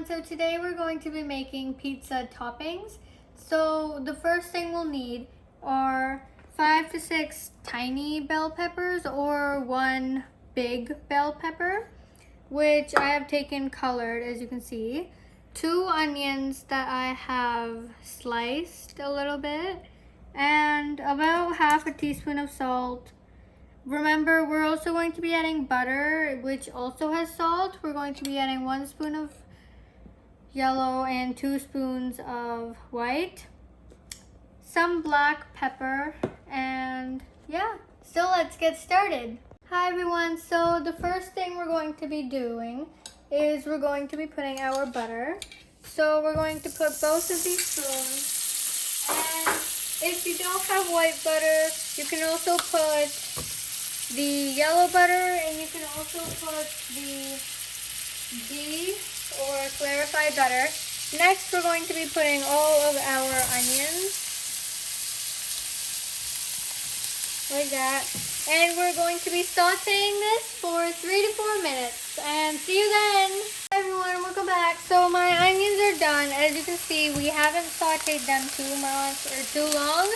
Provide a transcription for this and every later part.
everyone, so today we're going to be making pizza toppings. So the first thing we'll need are 5 to 6 tiny bell peppers or one big bell pepper, which I have taken colored as you can see. 2 onions that I have sliced a little bit, and about half a teaspoon of salt. Remember, we're also going to be adding butter, which also has salt. We're going to be adding 1 spoon of yellow and 2 spoons of white, some black pepper, and yeah, so let's get started. Hi everyone, so the first thing we're going to be doing is we're going to be putting our butter. So we're going to put both of these spoons, and if you don't have white butter, you can also put the yellow butter, and you can also put the ghee or clarified butter. Next, we're going to be putting all of our onions, like that. And we're going to be sauteing this for 3 to 4 minutes. And see you then! Hi everyone, welcome back. So my onions are done. As you can see, we haven't sauteed them too much or too long.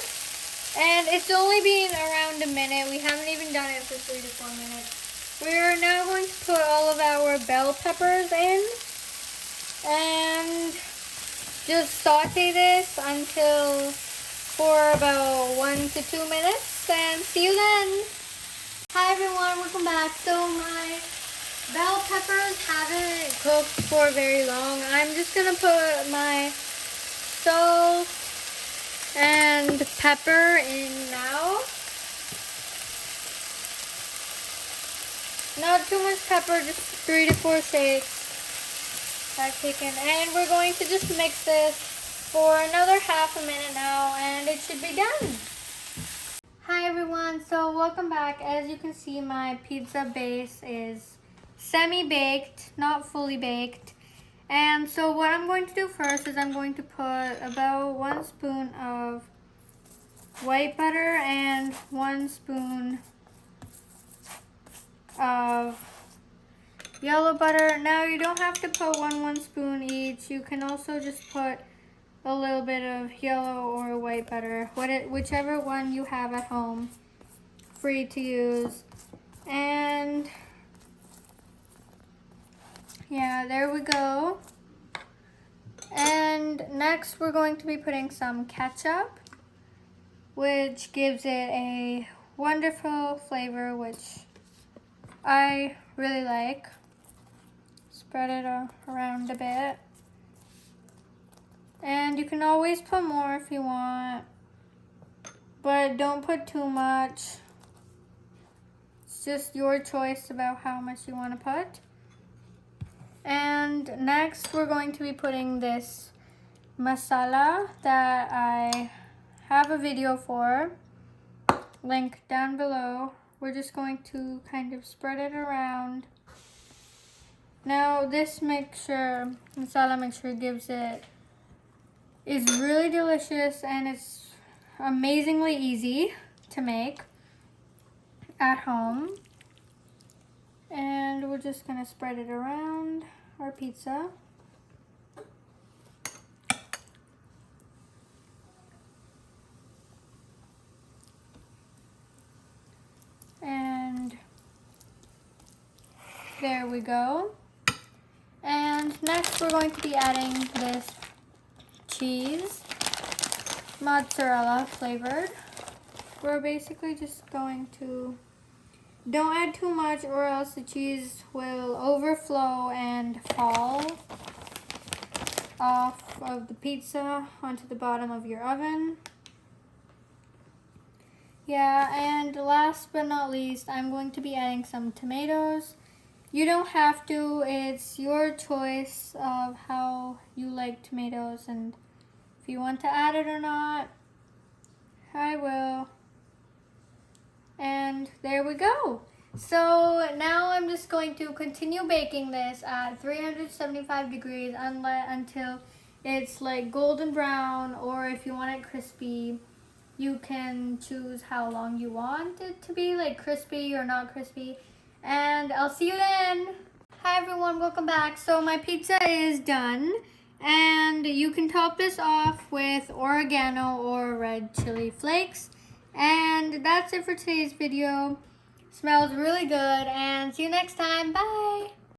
And it's only been around a minute. We haven't even done it for 3 to 4 minutes. We're now going to put all of our bell peppers in and just saute this until for about 1 to 2 minutes, and see you then. Hi everyone, welcome back. So my bell peppers haven't cooked for very long. I'm just gonna put my salt and pepper in now. Not too much pepper, just 3 to 4 shakes I've taken. And we're going to just mix this for another half a minute now, and it should be done. Hi everyone, so welcome back. As you can see, my pizza base is semi-baked, not fully baked. And so what I'm going to do first is I'm going to put about 1 spoon of white butter and 1 spoon of yellow butter. Now you don't have to put one spoon each. You can also just put a little bit of yellow or white butter, whichever one you have at home, free to use. And yeah, there we go. And next we're going to be putting some ketchup, which gives it a wonderful flavor, which I really like. Spread it around a bit. And you can always put more if you want, but don't put too much. It's just your choice about how much you want to put. And next we're going to be putting this masala that I have a video for, link down below. We're just going to kind of spread it around. Now this masala mixture is really delicious, and it's amazingly easy to make at home. And we're just gonna spread it around our pizza. And there we go. And next we're going to be adding this cheese, mozzarella flavored. We're basically just going to, don't add too much or else the cheese will overflow and fall off of the pizza onto the bottom of your oven. Yeah, and last but not least, I'm going to be adding some tomatoes. You don't have to, it's your choice of how you like tomatoes, and if you want to add it or not, I will. And there we go. So now I'm just going to continue baking this at 375 degrees until it's like golden brown, or if you want it crispy, you can choose how long you want it to be, like crispy or not crispy. And I'll see you then. Hi everyone, welcome back. So my pizza is done and you can top this off with oregano or red chili flakes. And that's it for today's video. Smells really good and see you next time. Bye!